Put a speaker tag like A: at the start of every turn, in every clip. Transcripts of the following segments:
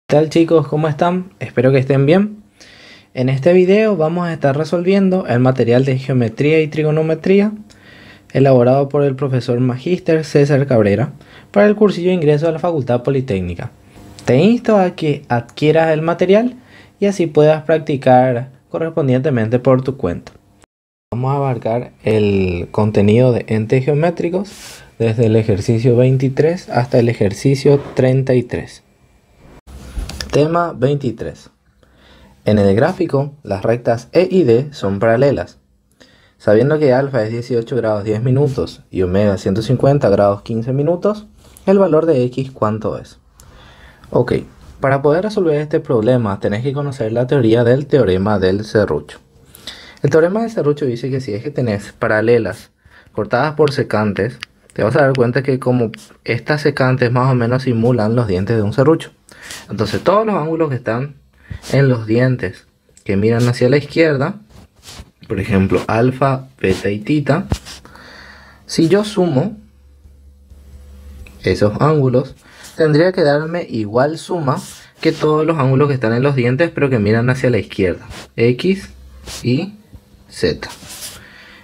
A: ¿Qué tal chicos? ¿Cómo están? Espero que estén bien. En este video vamos a estar resolviendo el material de geometría y trigonometría elaborado por el profesor magíster César Cabrera para el cursillo de ingreso a la Facultad Politécnica. Te insto a que adquieras el material y así puedas practicar correspondientemente por tu cuenta. Vamos a abarcar el contenido de entes geométricos desde el ejercicio 23 hasta el ejercicio 33. Tema 23. En el gráfico, las rectas E y D son paralelas. Sabiendo que alfa es 18 grados 10 minutos y omega 150 grados 15 minutos, el valor de X, ¿cuánto es? Ok, para poder resolver este problema tenés que conocer la teoría del teorema del serrucho. El teorema del serrucho dice que si es que tenés paralelas cortadas por secantes, te vas a dar cuenta que como estas secantes más o menos simulan los dientes de un serrucho. Entonces todos los ángulos que están en los dientes que miran hacia la izquierda, por ejemplo alfa, beta y tita, si yo sumo esos ángulos, tendría que darme igual suma que todos los ángulos que están en los dientes pero que miran hacia la izquierda, X y Z.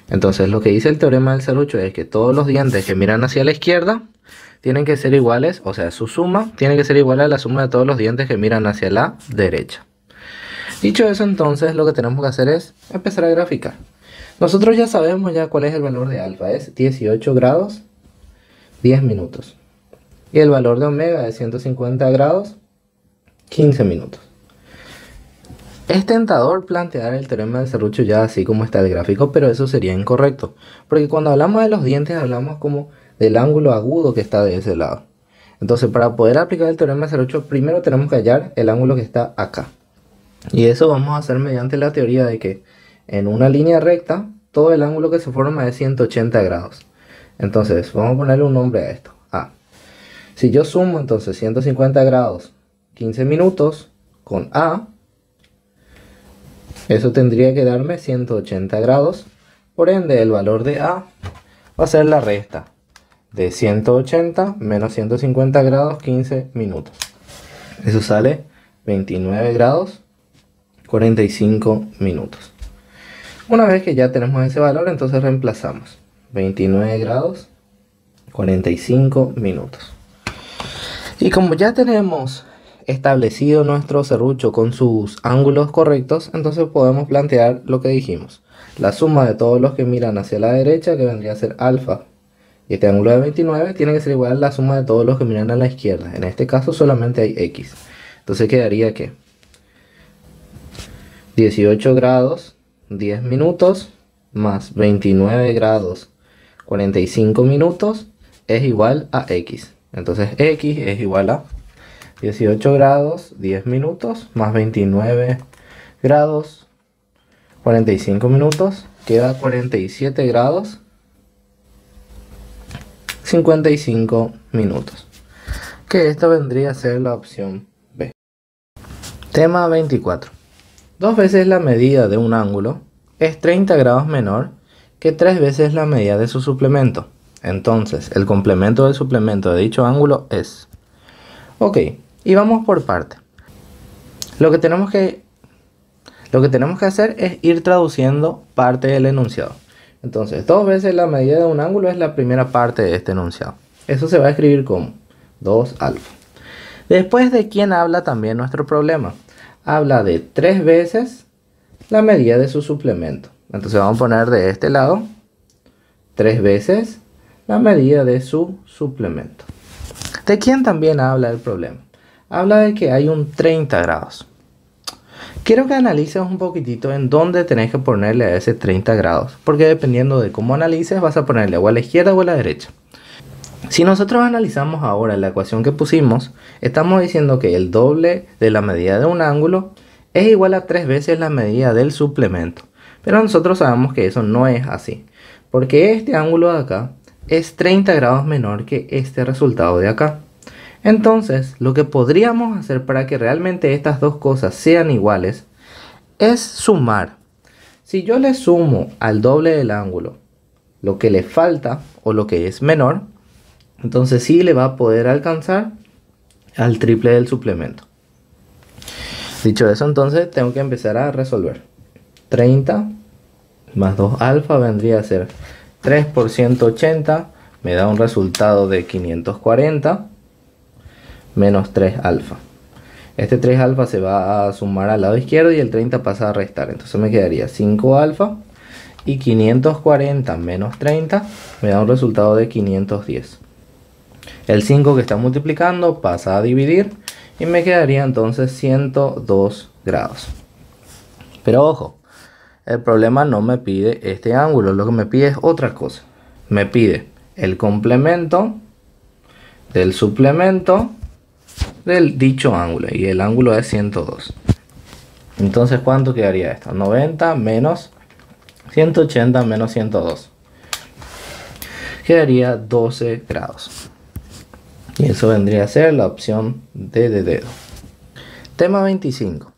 A: Entonces lo que dice el teorema del serrucho es que todos los dientes que miran hacia la izquierda tienen que ser iguales, o sea, su suma tiene que ser igual a la suma de todos los dientes que miran hacia la derecha. Dicho eso, entonces lo que tenemos que hacer es empezar a graficar. Nosotros ya sabemos cuál es el valor de alfa, es 18 grados 10 minutos. Y el valor de omega es 150 grados 15 minutos. Es tentador plantear el teorema del serrucho ya así como está el gráfico, pero eso sería incorrecto. Porque cuando hablamos de los dientes hablamos como del ángulo agudo que está de ese lado. Entonces para poder aplicar el teorema del serrucho primero tenemos que hallar el ángulo que está acá. Y eso vamos a hacer mediante la teoría de que en una línea recta todo el ángulo que se forma es 180 grados. Entonces vamos a ponerle un nombre a esto, A. Si yo sumo entonces 150 grados 15 minutos con A, eso tendría que darme 180 grados. Por ende el valor de A va a ser la resta de 180 menos 150 grados 15 minutos. Eso sale 29 grados 45 minutos. Una vez que ya tenemos ese valor, entonces reemplazamos 29 grados 45 minutos. Y como ya tenemos establecido nuestro serrucho con sus ángulos correctos, entonces podemos plantear lo que dijimos. La suma de todos los que miran hacia la derecha, que vendría a ser alfa, y este ángulo de 29 tiene que ser igual a la suma de todos los que miran a la izquierda. En este caso solamente hay X. Entonces quedaría que 18 grados 10 minutos más 29 grados 45 minutos es igual a X. Entonces X es igual a 18 grados 10 minutos más 29 grados 45 minutos. Queda 47 grados 55 minutos. Que esto vendría a ser la opción B. Tema 24. Dos veces la medida de un ángulo es 30 grados menor que 3 veces la medida de su suplemento. Entonces, el complemento del suplemento de dicho ángulo es... Ok, y vamos por parte. Lo que tenemos que hacer es ir traduciendo parte del enunciado. Entonces, 2 veces la medida de un ángulo es la primera parte de este enunciado. Eso se va a escribir como 2 alfa. Después, ¿de quién habla también nuestro problema? Habla de 3 veces la medida de su suplemento. Entonces vamos a poner de este lado 3 veces la medida de su suplemento. ¿De quién también habla el problema? Habla de que hay un 30 grados. Quiero que analices un poquitito en dónde tenés que ponerle a ese 30 grados. Porque dependiendo de cómo analices vas a ponerle o a la izquierda o a la derecha. Si nosotros analizamos ahora la ecuación que pusimos, estamos diciendo que el doble de la medida de un ángulo es igual a 3 veces la medida del suplemento. Pero nosotros sabemos que eso no es así. Porque este ángulo de acá es 30 grados menor que este resultado de acá. Entonces, lo que podríamos hacer para que realmente estas dos cosas sean iguales es sumar. Si yo le sumo al doble del ángulo lo que le falta o lo que es menor, entonces sí le va a poder alcanzar al triple del suplemento. Dicho eso, entonces tengo que empezar a resolver. 30 más 2 alfa vendría a ser 3 por 180, me da un resultado de 540 menos 3 alfa. Este 3 alfa se va a sumar al lado izquierdo y el 30 pasa a restar. Entonces me quedaría 5 alfa y 540 menos 30 me da un resultado de 510. El 5 que está multiplicando pasa a dividir y me quedaría entonces 102 grados. Pero ojo, el problema no me pide este ángulo, lo que me pide es otra cosa. Me pide el complemento del suplemento del dicho ángulo y el ángulo es 102. Entonces, ¿cuánto quedaría esto? 90 menos 180 menos 102. Quedaría 12 grados. Y eso vendría a ser la opción D de dedo. Tema 25.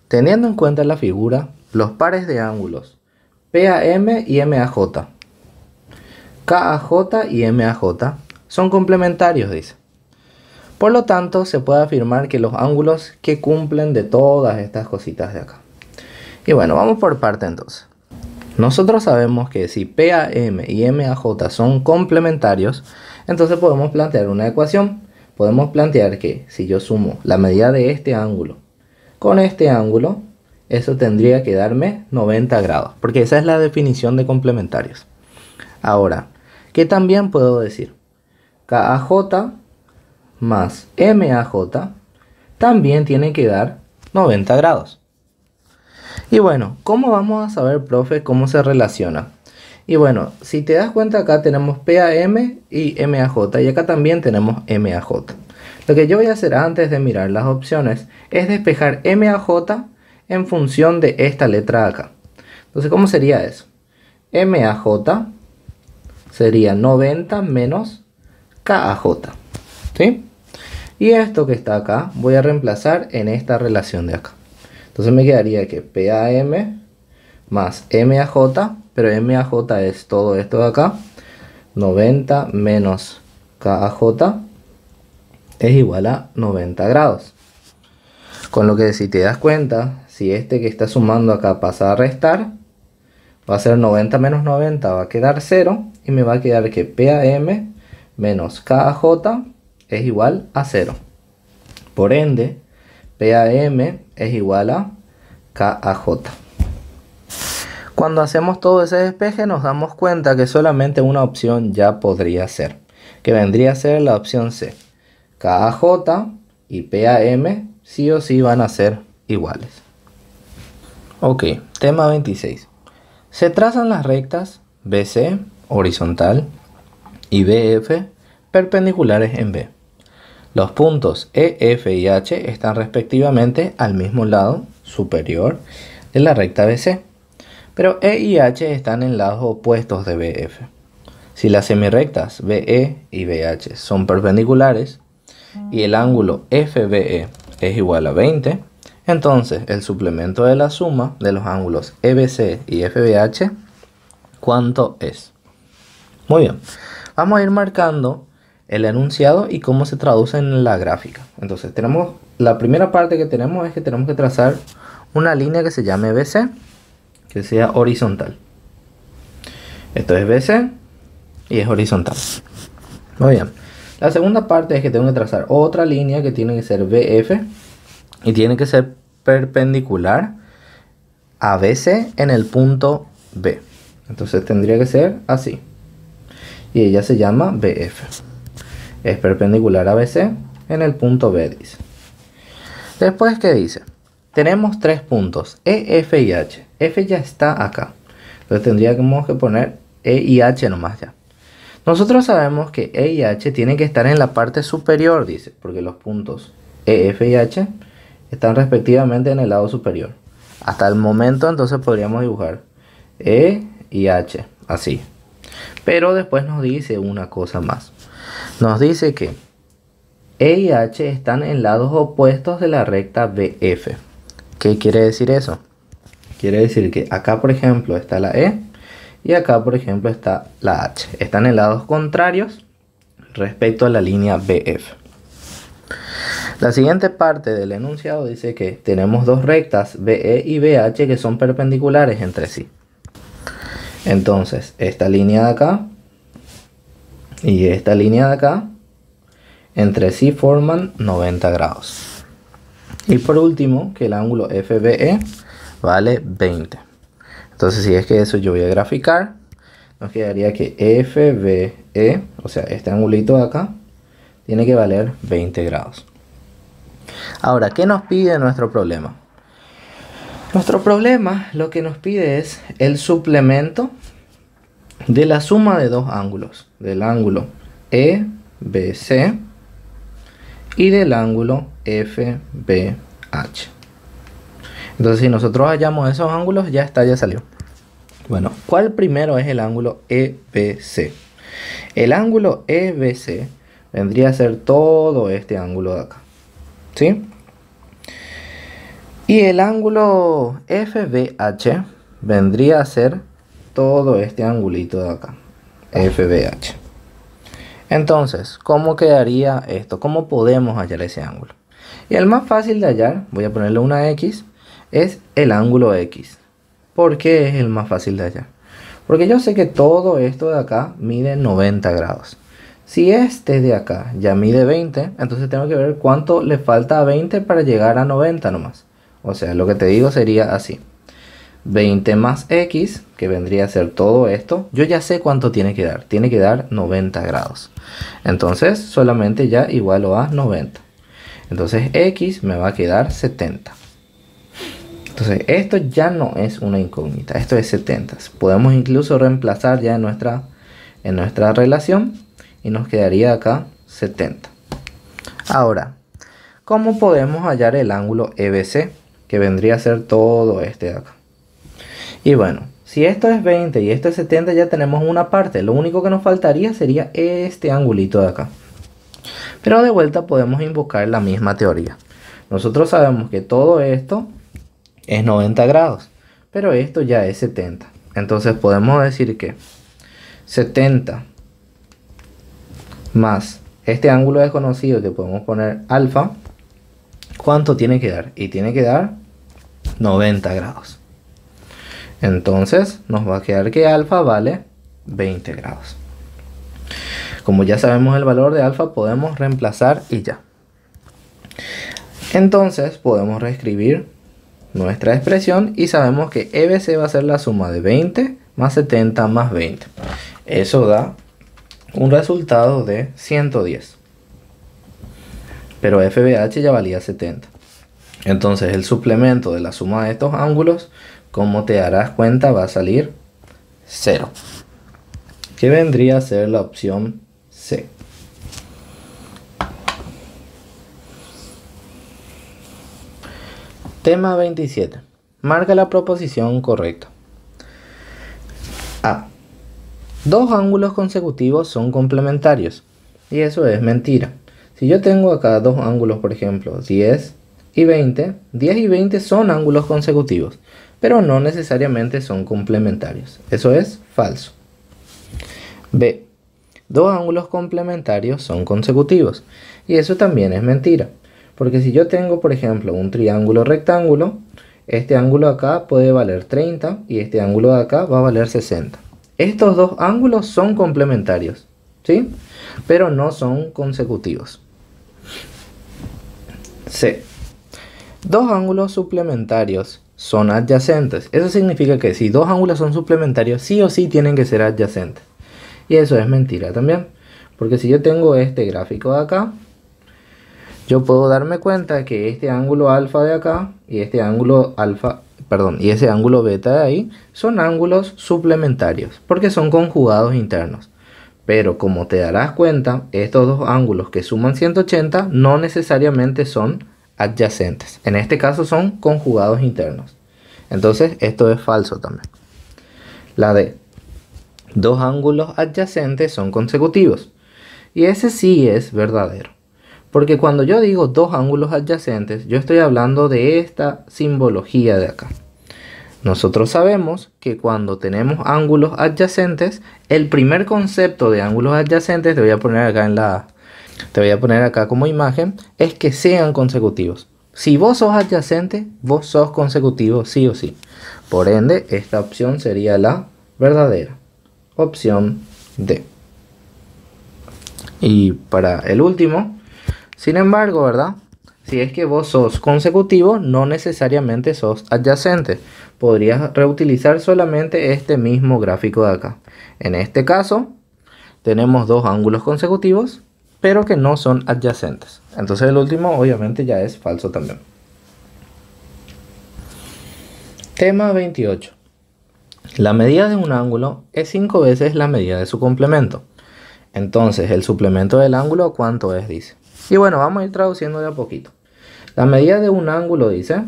A: Teniendo en cuenta la figura, los pares de ángulos PAM y MAJ, KAJ y MAJ son complementarios, dice. Por lo tanto, se puede afirmar que los ángulos que cumplen de todas estas cositas de acá. Y bueno, vamos por parte entonces. Nosotros sabemos que si PAM y MAJ son complementarios, entonces podemos plantear una ecuación. Podemos plantear que si yo sumo la medida de este ángulo con este ángulo, eso tendría que darme 90 grados, porque esa es la definición de complementarios. Ahora, ¿qué también puedo decir? KAJ más MAJ también tiene que dar 90 grados. Y bueno, ¿cómo vamos a saber, profe, cómo se relaciona? Y bueno, si te das cuenta, acá tenemos PAM y MAJ y acá también tenemos MAJ. Lo que yo voy a hacer antes de mirar las opciones es despejar MAJ en función de esta letra de acá. Entonces, ¿cómo sería eso? MAJ sería 90 menos KAJ, ¿sí? Y esto que está acá voy a reemplazar en esta relación de acá. Entonces me quedaría que PAM más MAJ, pero MAJ es todo esto de acá, 90 menos KAJ es igual a 90 grados. Con lo que si te das cuenta, si este que está sumando acá pasa a restar, va a ser 90 menos 90, va a quedar 0 y me va a quedar que PAM menos KAJ es igual a 0. Por ende, PAM es igual a KAJ. Cuando hacemos todo ese despeje nos damos cuenta que solamente una opción ya podría ser, que vendría a ser la opción C. KAJ y PAM sí o sí van a ser iguales. Ok, tema 26. Se trazan las rectas BC horizontal y BF perpendiculares en B. Los puntos E, F y H están respectivamente al mismo lado superior de la recta BC, pero E y H están en lados opuestos de BF. Si las semirrectas BE y BH son perpendiculares y el ángulo FBE es igual a 20, entonces el suplemento de la suma de los ángulos EBC y FBH, ¿cuánto es? Muy bien, vamos a ir marcando el enunciado y cómo se traduce en la gráfica. Entonces tenemos la primera parte que tenemos es que tenemos que trazar una línea que se llame BC, que sea horizontal. Esto es BC y es horizontal. Muy bien. La segunda parte es que tengo que trazar otra línea que tiene que ser BF y tiene que ser perpendicular a BC en el punto B. Entonces tendría que ser así. Y ella se llama BF. Es perpendicular a BC en el punto B, dice. Después, ¿qué dice? Tenemos tres puntos, E, F y H. F ya está acá. Entonces tendríamos que poner E y H nomás ya. Nosotros sabemos que E y H tienen que estar en la parte superior, dice, porque los puntos E, F y H están respectivamente en el lado superior. Hasta el momento entonces podríamos dibujar E y H, así. Pero después nos dice una cosa más. Nos dice que E y H están en lados opuestos de la recta BF. ¿Qué quiere decir eso? Quiere decir que acá, por ejemplo, está la E y acá, por ejemplo, está la H. Están en lados contrarios respecto a la línea BF. La siguiente parte del enunciado dice que tenemos dos rectas BE y BH que son perpendiculares entre sí. Entonces, esta línea de acá y esta línea de acá entre sí forman 90 grados. Y por último, que el ángulo FBE vale 20. Entonces, si es que eso yo voy a graficar, nos quedaría que FBE, o sea, este angulito de acá, tiene que valer 20 grados. Ahora, ¿qué nos pide nuestro problema? Nuestro problema lo que nos pide es el suplemento de la suma de dos ángulos, del ángulo EBC y del ángulo FBH. Entonces, si nosotros hallamos esos ángulos, ya está, ya salió. Bueno, ¿cuál primero es el ángulo EBC? El ángulo EBC vendría a ser todo este ángulo de acá, ¿sí? Y el ángulo FBH vendría a ser todo este angulito de acá, FBH. Entonces, ¿cómo quedaría esto? ¿Cómo podemos hallar ese ángulo? Y el más fácil de hallar, voy a ponerle una X, es el ángulo X. ¿Por qué es el más fácil de hallar? Porque yo sé que todo esto de acá mide 90 grados. Si este de acá ya mide 20, entonces tengo que ver cuánto le falta a 20 para llegar a 90 nomás. O sea, lo que te digo sería así. 20 más X, que vendría a ser todo esto, yo ya sé cuánto tiene que dar. Tiene que dar 90 grados. Entonces, solamente ya igualo a 90. Entonces, X me va a quedar 70. Entonces, esto ya no es una incógnita. Esto es 70. Podemos incluso reemplazar ya en nuestra relación. Y nos quedaría acá 70. Ahora, ¿cómo podemos hallar el ángulo EBC? Que vendría a ser todo este de acá. Y bueno, si esto es 20 y esto es 70, ya tenemos una parte. Lo único que nos faltaría sería este angulito de acá. Pero de vuelta podemos invocar la misma teoría. Nosotros sabemos que todo esto es 90 grados. Pero esto ya es 70. Entonces podemos decir que 70 más este ángulo desconocido que podemos poner alfa, ¿cuánto tiene que dar? Y tiene que dar 90 grados. Entonces nos va a quedar que alfa vale 20 grados. Como ya sabemos el valor de alfa, podemos reemplazar y ya. Entonces podemos reescribir nuestra expresión y sabemos que EBC va a ser la suma de 20 más 70 más 20. Eso da un resultado de 110. Pero FBH ya valía 70. Entonces el suplemento de la suma de estos ángulos, como te darás cuenta, va a salir 0. Que vendría a ser la opción C. Tema 27. Marca la proposición correcta. A. Dos ángulos consecutivos son complementarios. Y eso es mentira. Si yo tengo acá dos ángulos, por ejemplo, 10 y 20, 10 y 20 son ángulos consecutivos, pero no necesariamente son complementarios. Eso es falso. B. Dos ángulos complementarios son consecutivos. Y eso también es mentira. Porque si yo tengo, por ejemplo, un triángulo rectángulo, este ángulo acá puede valer 30 y este ángulo de acá va a valer 60. Estos dos ángulos son complementarios, ¿sí? Pero no son consecutivos. C. Dos ángulos suplementarios son adyacentes. Eso significa que si dos ángulos son suplementarios, sí o sí tienen que ser adyacentes. Y eso es mentira también. Porque si yo tengo este gráfico de acá, yo puedo darme cuenta que este ángulo alfa de acá y este ángulo alfa, perdón, y ese ángulo beta de ahí son ángulos suplementarios porque son conjugados internos. Pero como te darás cuenta, estos dos ángulos que suman 180 no necesariamente son adyacentes. En este caso son conjugados internos. Entonces esto es falso también. La D. Dos ángulos adyacentes son consecutivos. Y ese sí es verdadero. Porque cuando yo digo dos ángulos adyacentes, yo estoy hablando de esta simbología de acá. Nosotros sabemos que cuando tenemos ángulos adyacentes, el primer concepto de ángulos adyacentes, te voy a poner acá te voy a poner acá como imagen, es que sean consecutivos. Si vos sos adyacente, vos sos consecutivo sí o sí. Por ende, esta opción sería la verdadera. Opción D. Y para el último, sin embargo, ¿verdad? Si es que vos sos consecutivo, no necesariamente sos adyacente. Podrías reutilizar solamente este mismo gráfico de acá. En este caso, tenemos dos ángulos consecutivos, pero que no son adyacentes. Entonces el último obviamente ya es falso también. Tema 28. La medida de un ángulo es 5 veces la medida de su complemento. Entonces, el suplemento del ángulo, ¿cuánto es? Dice. Y bueno, vamos a ir traduciendo de a poquito. La medida de un ángulo, dice,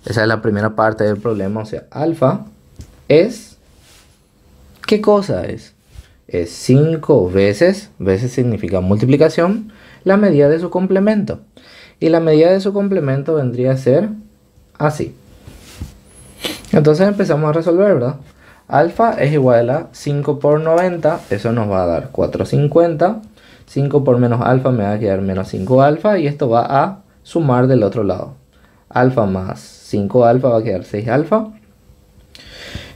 A: esa es la primera parte del problema, o sea, alfa es, ¿qué cosa es? Es 5 veces significa multiplicación, la medida de su complemento. Y la medida de su complemento vendría a ser así. Entonces empezamos a resolver, ¿verdad? Alfa es igual a 5 por 90, eso nos va a dar 450. 5 por menos alfa me va a quedar menos 5 alfa y esto va a sumar del otro lado. Alfa más 5 alfa va a quedar 6 alfa.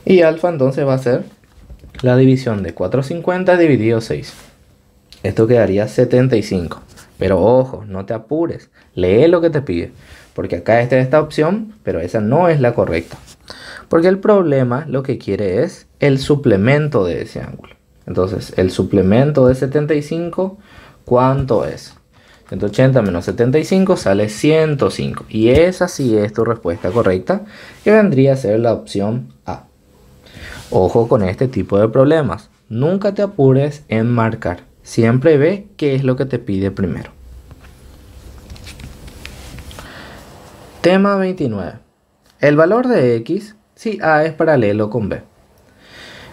A: Y alfa entonces va a ser la división de 450 dividido 6. Esto quedaría 75. Pero ojo, no te apures, lee lo que te pide. Porque acá está esta opción, pero esa no es la correcta. Porque el problema lo que quiere es el suplemento de ese ángulo. Entonces, el suplemento de 75, ¿cuánto es? 180 menos 75 sale 105. Y esa sí es tu respuesta correcta, que vendría a ser la opción A. Ojo con este tipo de problemas. Nunca te apures en marcar. Siempre ve qué es lo que te pide primero. Tema 29. El valor de X si A es paralelo con B.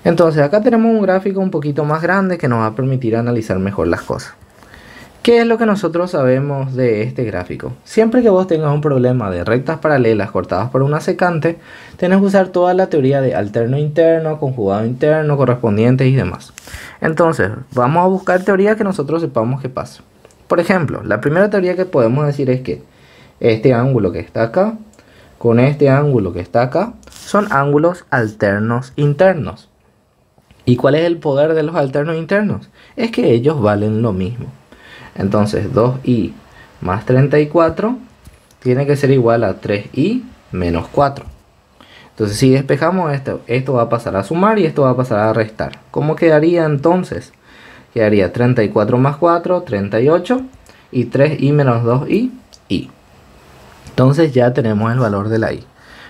A: Entonces acá tenemos un gráfico un poquito más grande que nos va a permitir analizar mejor las cosas. ¿Qué es lo que nosotros sabemos de este gráfico? Siempre que vos tengas un problema de rectas paralelas cortadas por una secante, tenés que usar toda la teoría de alterno interno, conjugado interno, correspondientes y demás. Entonces, vamos a buscar teorías que nosotros sepamos qué pasa. Por ejemplo, la primera teoría que podemos decir es que este ángulo que está acá con este ángulo que está acá son ángulos alternos internos. ¿Y cuál es el poder de los alternos internos? Es que ellos valen lo mismo. Entonces 2i más 34 tiene que ser igual a 3i menos 4. Entonces si despejamos esto va a pasar a sumar y esto va a pasar a restar. ¿Cómo quedaría entonces? Quedaría 34 más 4, 38 y 3i menos 2i, i. Entonces ya tenemos el valor de la y.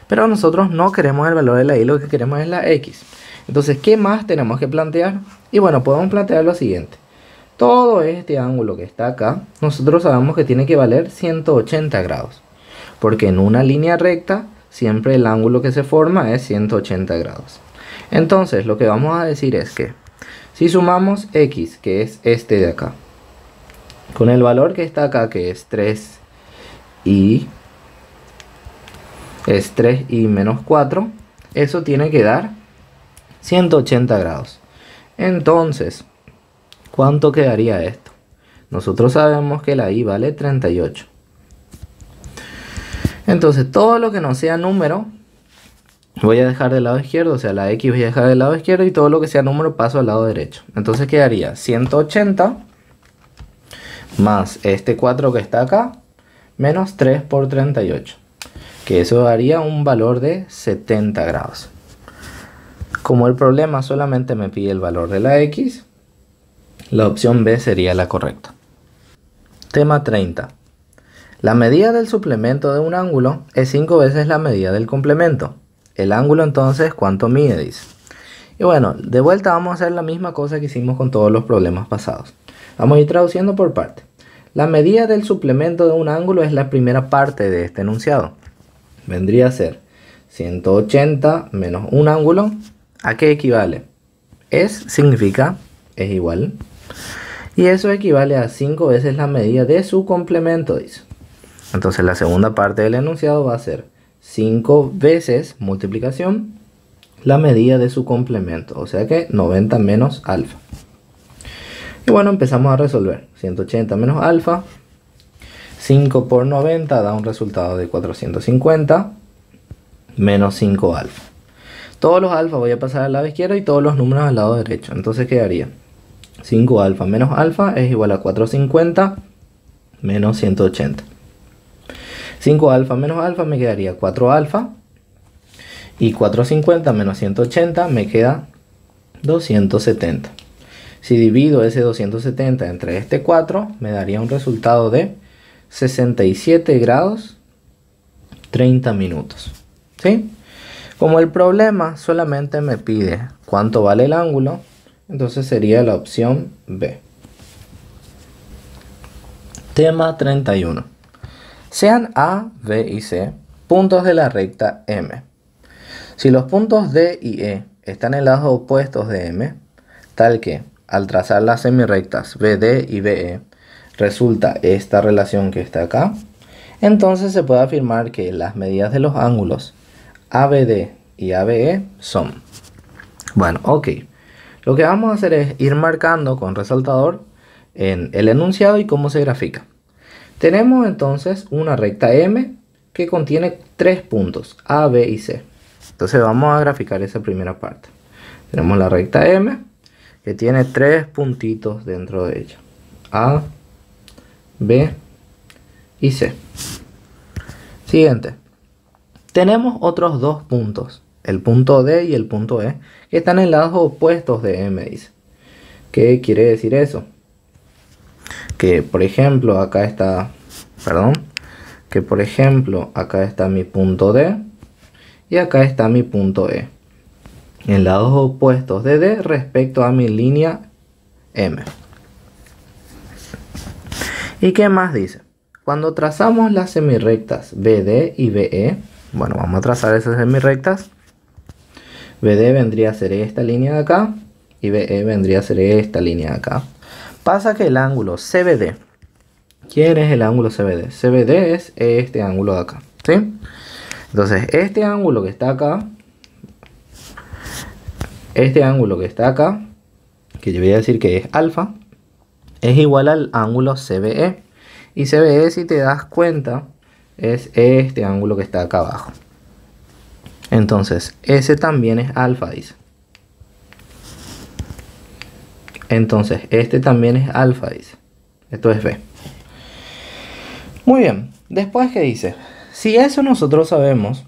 A: Pero nosotros no queremos el valor de la y, lo que queremos es la x. Entonces, ¿qué más tenemos que plantear? Y bueno, podemos plantear lo siguiente. Todo este ángulo que está acá, nosotros sabemos que tiene que valer 180 grados. Porque en una línea recta, siempre el ángulo que se forma es 180 grados. Entonces, lo que vamos a decir es que si sumamos x, que es este de acá, con el valor que está acá, que es 3i, es 3i menos 4, eso tiene que dar 180 grados. Entonces, ¿cuánto quedaría esto? Nosotros sabemos que la i vale 38. Entonces, todo lo que no sea número, voy a dejar del lado izquierdo, o sea, la x voy a dejar del lado izquierdo y todo lo que sea número paso al lado derecho. Entonces quedaría 180 más este 4 que está acá, menos 3 por 38. Que eso daría un valor de 70 grados. Como el problema solamente me pide el valor de la x, la opción B sería la correcta. Tema 30. La medida del suplemento de un ángulo es 5 veces la medida del complemento. El ángulo entonces, ¿cuánto mide? Dice. Y bueno, de vuelta vamos a hacer la misma cosa que hicimos con todos los problemas pasados. Vamos a ir traduciendo por parte. La medida del suplemento de un ángulo es la primera parte de este enunciado. Vendría a ser 180 menos un ángulo. ¿A qué equivale? Significa es igual. Y eso equivale a 5 veces la medida de su complemento, dice. Entonces la segunda parte del enunciado va a ser 5 veces multiplicación la medida de su complemento. O sea que 90 menos alfa. Y bueno, empezamos a resolver. 180 menos alfa. 5 por 90 da un resultado de 450 menos 5 alfa. Todos los alfa voy a pasar al lado izquierdo y todos los números al lado derecho. Entonces quedaría 5 alfa menos alfa es igual a 450 menos 180. 5 alfa menos alfa me quedaría 4 alfa. Y 450 menos 180 me queda 270. Si divido ese 270 entre este 4, me daría un resultado de 67 grados 30 minutos. ¿Sí? Como el problema solamente me pide cuánto vale el ángulo, entonces sería la opción B. Tema 31. Sean A, B y C puntos de la recta M. Si los puntos D y E están en lados opuestos de M, tal que al trazar las semirrectas BD y BE resulta esta relación que está acá, entonces se puede afirmar que las medidas de los ángulos ABD y ABE son... Bueno, ok. Lo que vamos a hacer es ir marcando con resaltador en el enunciado y cómo se grafica. Tenemos entonces una recta M que contiene 3 puntos, A, B y C. Entonces vamos a graficar esa primera parte. Tenemos la recta M que tiene 3 puntitos dentro de ella. A, B y C. Siguiente. Tenemos otros 2 puntos, el punto D y el punto E, que están en lados opuestos de M, dice. ¿Qué quiere decir eso? Que por ejemplo acá está, acá está mi punto D y acá está mi punto E, en lados opuestos de D respecto a mi línea M. ¿Y qué más dice? Cuando trazamos las semirrectas BD y BE, bueno, vamos a trazar esas semirrectas. BD vendría a ser esta línea de acá y BE vendría a ser esta línea de acá. Pasa que el ángulo CBD, ¿quién es el ángulo CBD? CBD es este ángulo de acá, ¿sí? Entonces este ángulo que está acá, que yo voy a decir que es alfa, es igual al ángulo CBE. Y CBE, si te das cuenta, es este ángulo que está acá abajo. Entonces ese también es alfa, dice. Entonces este también es alfa, dice. Esto es B. Muy bien. Después, ¿qué dice? Si eso nosotros sabemos,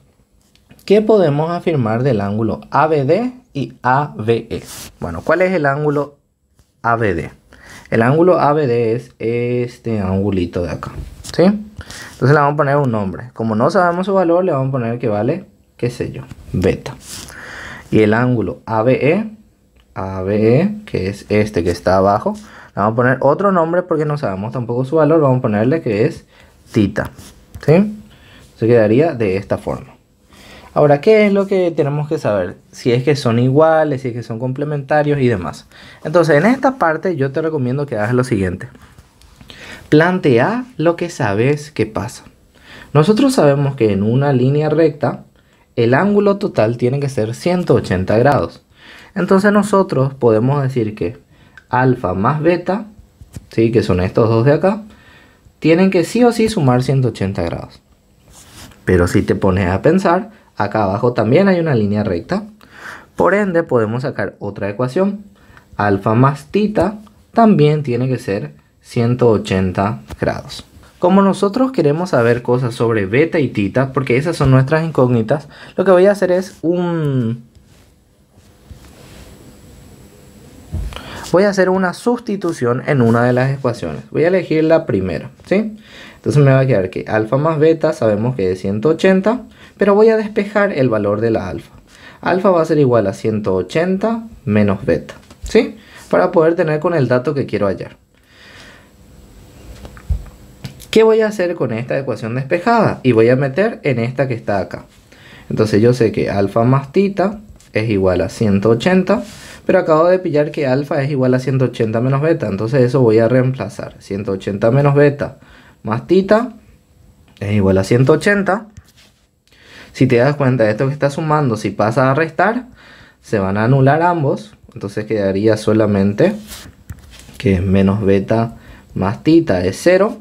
A: ¿qué podemos afirmar del ángulo ABD y ABE? Bueno, ¿cuál es el ángulo ABD? El ángulo ABD es este angulito de acá, ¿sí? Entonces le vamos a poner un nombre. Como no sabemos su valor, le vamos a poner que vale, qué sé yo, beta. Y el ángulo ABE, que es este que está abajo, le vamos a poner otro nombre porque no sabemos tampoco su valor. Vamos a ponerle que es tita, ¿sí? Se quedaría de esta forma. Ahora, ¿qué es lo que tenemos que saber? Si es que son iguales, si es que son complementarios y demás. Entonces, en esta parte yo te recomiendo que hagas lo siguiente. Plantea lo que sabes que pasa. Nosotros sabemos que en una línea recta, el ángulo total tiene que ser 180 grados. Entonces nosotros podemos decir que alfa más beta, ¿sí? Que son estos dos de acá, tienen que sí o sí sumar 180 grados. Pero si te pones a pensar, acá abajo también hay una línea recta. Por ende, podemos sacar otra ecuación. Alfa más tita también tiene que ser 180 grados. Como nosotros queremos saber cosas sobre beta y tita, porque esas son nuestras incógnitas, lo que voy a hacer es voy a hacer una sustitución en una de las ecuaciones. Voy a elegir la primera, ¿sí? Entonces me va a quedar que alfa más beta sabemos que es 180, pero voy a despejar el valor de la alfa. Alfa va a ser igual a 180 menos beta, ¿sí? Para poder tener con el dato que quiero hallar. ¿Qué voy a hacer con esta ecuación despejada? Y voy a meter en esta que está acá. Entonces yo sé que alfa más tita es igual a 180, pero acabo de pillar que alfa es igual a 180 menos beta. Entonces eso voy a reemplazar. 180 menos beta más tita es igual a 180. Si te das cuenta de esto que está sumando, si pasa a restar, se van a anular ambos. Entonces quedaría solamente que es menos beta más tita es 0.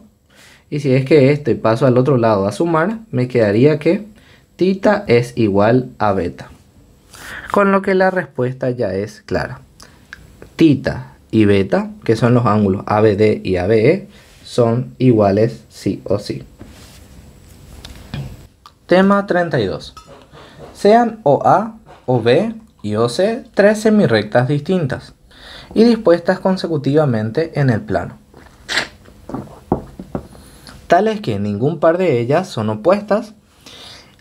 A: Y si es que este paso al otro lado a sumar, me quedaría que tita es igual a beta. Con lo que la respuesta ya es clara. Tita y beta, que son los ángulos ABD y ABE, son iguales sí o sí. Tema 32. Sean OA, OB y OC tres semirrectas distintas y dispuestas consecutivamente en el plano, tales que ningún par de ellas son opuestas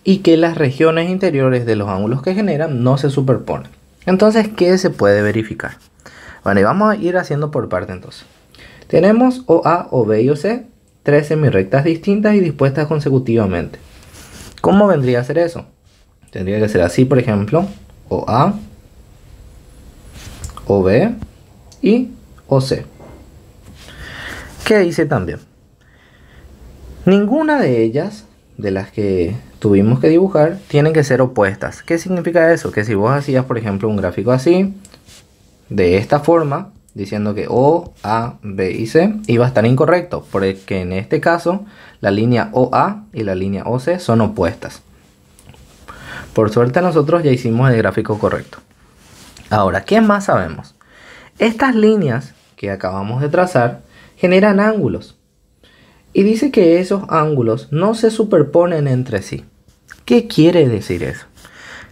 A: y que las regiones interiores de los ángulos que generan no se superponen. Entonces, ¿qué se puede verificar? Bueno, y vamos a ir haciendo por parte entonces. Tenemos OA, OB y OC, tres semirrectas distintas y dispuestas consecutivamente. ¿Cómo vendría a ser eso? Tendría que ser así, por ejemplo, OA, OB y OC. ¿Qué dice también? Ninguna de ellas, de las que tuvimos que dibujar, tienen que ser opuestas. ¿Qué significa eso? Que si vos hacías, por ejemplo, un gráfico así, de esta forma, diciendo que O, A, B y C, iba a estar incorrecto, porque en este caso la línea OA y la línea OC son opuestas. Por suerte nosotros ya hicimos el gráfico correcto. Ahora, ¿qué más sabemos? Estas líneas que acabamos de trazar generan ángulos. Y dice que esos ángulos no se superponen entre sí. ¿Qué quiere decir eso?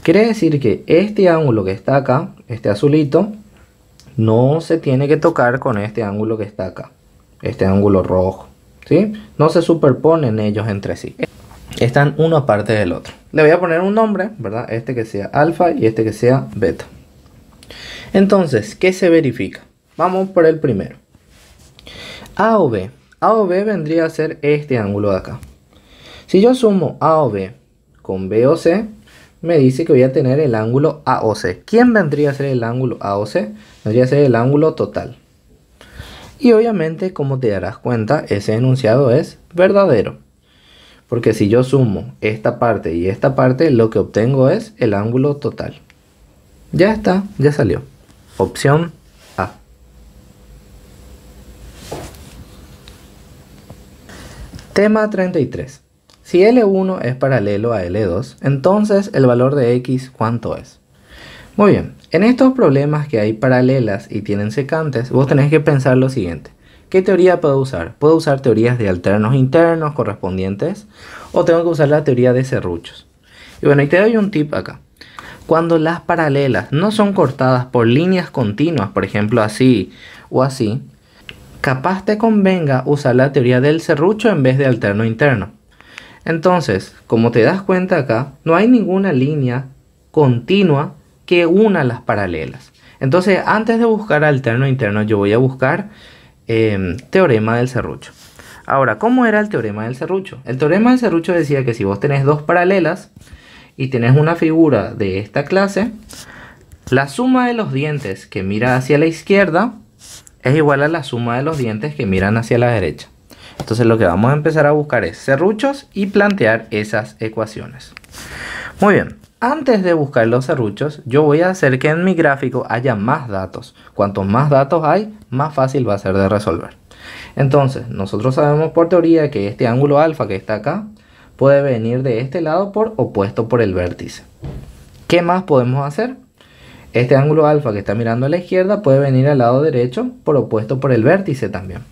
A: Quiere decir que este ángulo que está acá, este azulito, no se tiene que tocar con este ángulo que está acá, este ángulo rojo, ¿sí? No se superponen ellos entre sí. Están uno aparte del otro. Le voy a poner un nombre, ¿verdad? Este que sea alfa y este que sea beta. Entonces, ¿qué se verifica? Vamos por el primero. A o B. A o B vendría a ser este ángulo de acá. Si yo sumo A o B con B o C, me dice que voy a tener el ángulo AOC. ¿Quién vendría a ser el ángulo AOC? Vendría a ser el ángulo total. Y obviamente, como te darás cuenta, ese enunciado es verdadero. Porque si yo sumo esta parte y esta parte, lo que obtengo es el ángulo total. Ya está, ya salió. Opción A. Tema 33. Si L1 es paralelo a L2, entonces el valor de X, ¿cuánto es? Muy bien, en estos problemas que hay paralelas y tienen secantes, vos tenés que pensar lo siguiente. ¿Qué teoría puedo usar? ¿Puedo usar teorías de alternos internos correspondientes? ¿O tengo que usar la teoría de serruchos? Y bueno, y te doy un tip acá. Cuando las paralelas no son cortadas por líneas continuas, por ejemplo así o así, capaz te convenga usar la teoría del serrucho en vez de alterno interno. Entonces, como te das cuenta acá, no hay ninguna línea continua que una las paralelas. Entonces, antes de buscar alterno interno, yo voy a buscar teorema del serrucho. Ahora, ¿cómo era el teorema del serrucho? El teorema del serrucho decía que si vos tenés dos paralelas y tenés una figura de esta clase, la suma de los dientes que mira hacia la izquierda es igual a la suma de los dientes que miran hacia la derecha. Entonces lo que vamos a empezar a buscar es serruchos y plantear esas ecuaciones. Muy bien, antes de buscar los serruchos, yo voy a hacer que en mi gráfico haya más datos. Cuantos más datos hay, más fácil va a ser de resolver. Entonces, nosotros sabemos por teoría que este ángulo alfa que está acá puede venir de este lado por opuesto por el vértice. ¿Qué más podemos hacer? Este ángulo alfa que está mirando a la izquierda puede venir al lado derecho por opuesto por el vértice también.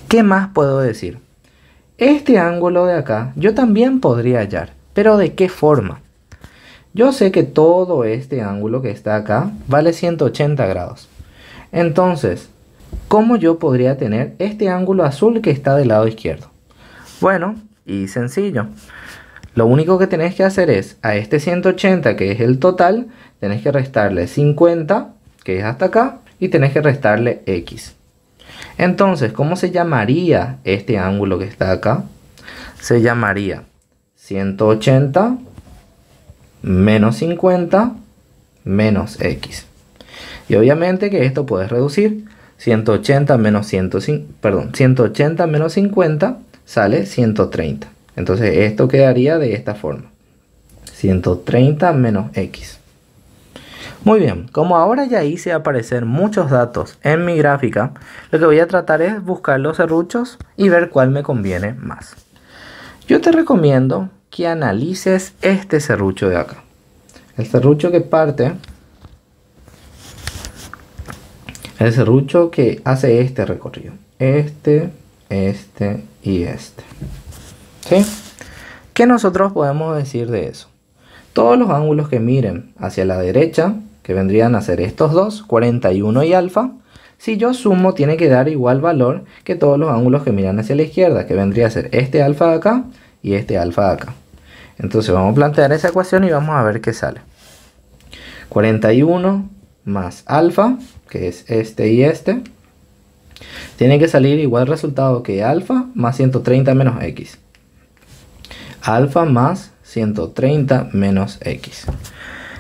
A: ¿Qué más puedo decir? Este ángulo de acá yo también podría hallar, pero ¿de qué forma? Yo sé que todo este ángulo que está acá vale 180 grados. Entonces, ¿cómo yo podría tener este ángulo azul que está del lado izquierdo? Bueno, y sencillo. Lo único que tenés que hacer es, a este 180 que es el total, tenés que restarle 50, que es hasta acá, y tenés que restarle X. Entonces, ¿cómo se llamaría este ángulo que está acá? Se llamaría 180 menos 50 menos X. Y obviamente que esto puedes reducir. 180 menos 180 menos 50 sale 130. Entonces esto quedaría de esta forma. 130 menos X. Muy bien, como ahora ya hice aparecer muchos datos en mi gráfica, lo que voy a tratar es buscar los serruchos y ver cuál me conviene más. Yo te recomiendo que analices este serrucho de acá. El serrucho que parte, el serrucho que hace este recorrido. Este y este. ¿Sí? ¿Qué nosotros podemos decir de eso? Todos los ángulos que miren hacia la derecha, que vendrían a ser estos dos, 41 y alfa, si yo sumo tiene que dar igual valor que todos los ángulos que miran hacia la izquierda, que vendría a ser este alfa de acá y este alfa de acá. Entonces vamos a plantear esa ecuación y vamos a ver qué sale. 41 más alfa, que es este y este, tiene que salir igual resultado que alfa más 130 menos x. Alfa más 130 menos x.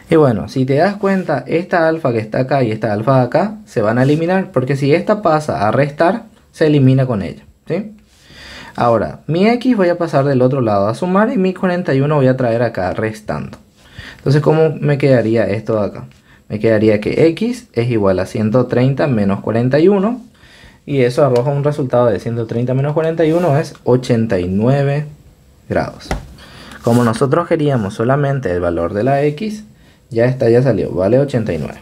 A: Y bueno, si te das cuenta, esta alfa que está acá y esta alfa de acá se van a eliminar, porque si esta pasa a restar, se elimina con ella, ¿sí? Ahora, mi x voy a pasar del otro lado a sumar y mi 41 voy a traer acá restando. Entonces, ¿cómo me quedaría esto de acá? Me quedaría que x es igual a 130 menos 41 y eso arroja un resultado de 130 menos 41 es 89 grados. Como nosotros queríamos solamente el valor de la x, ya salió, vale 89.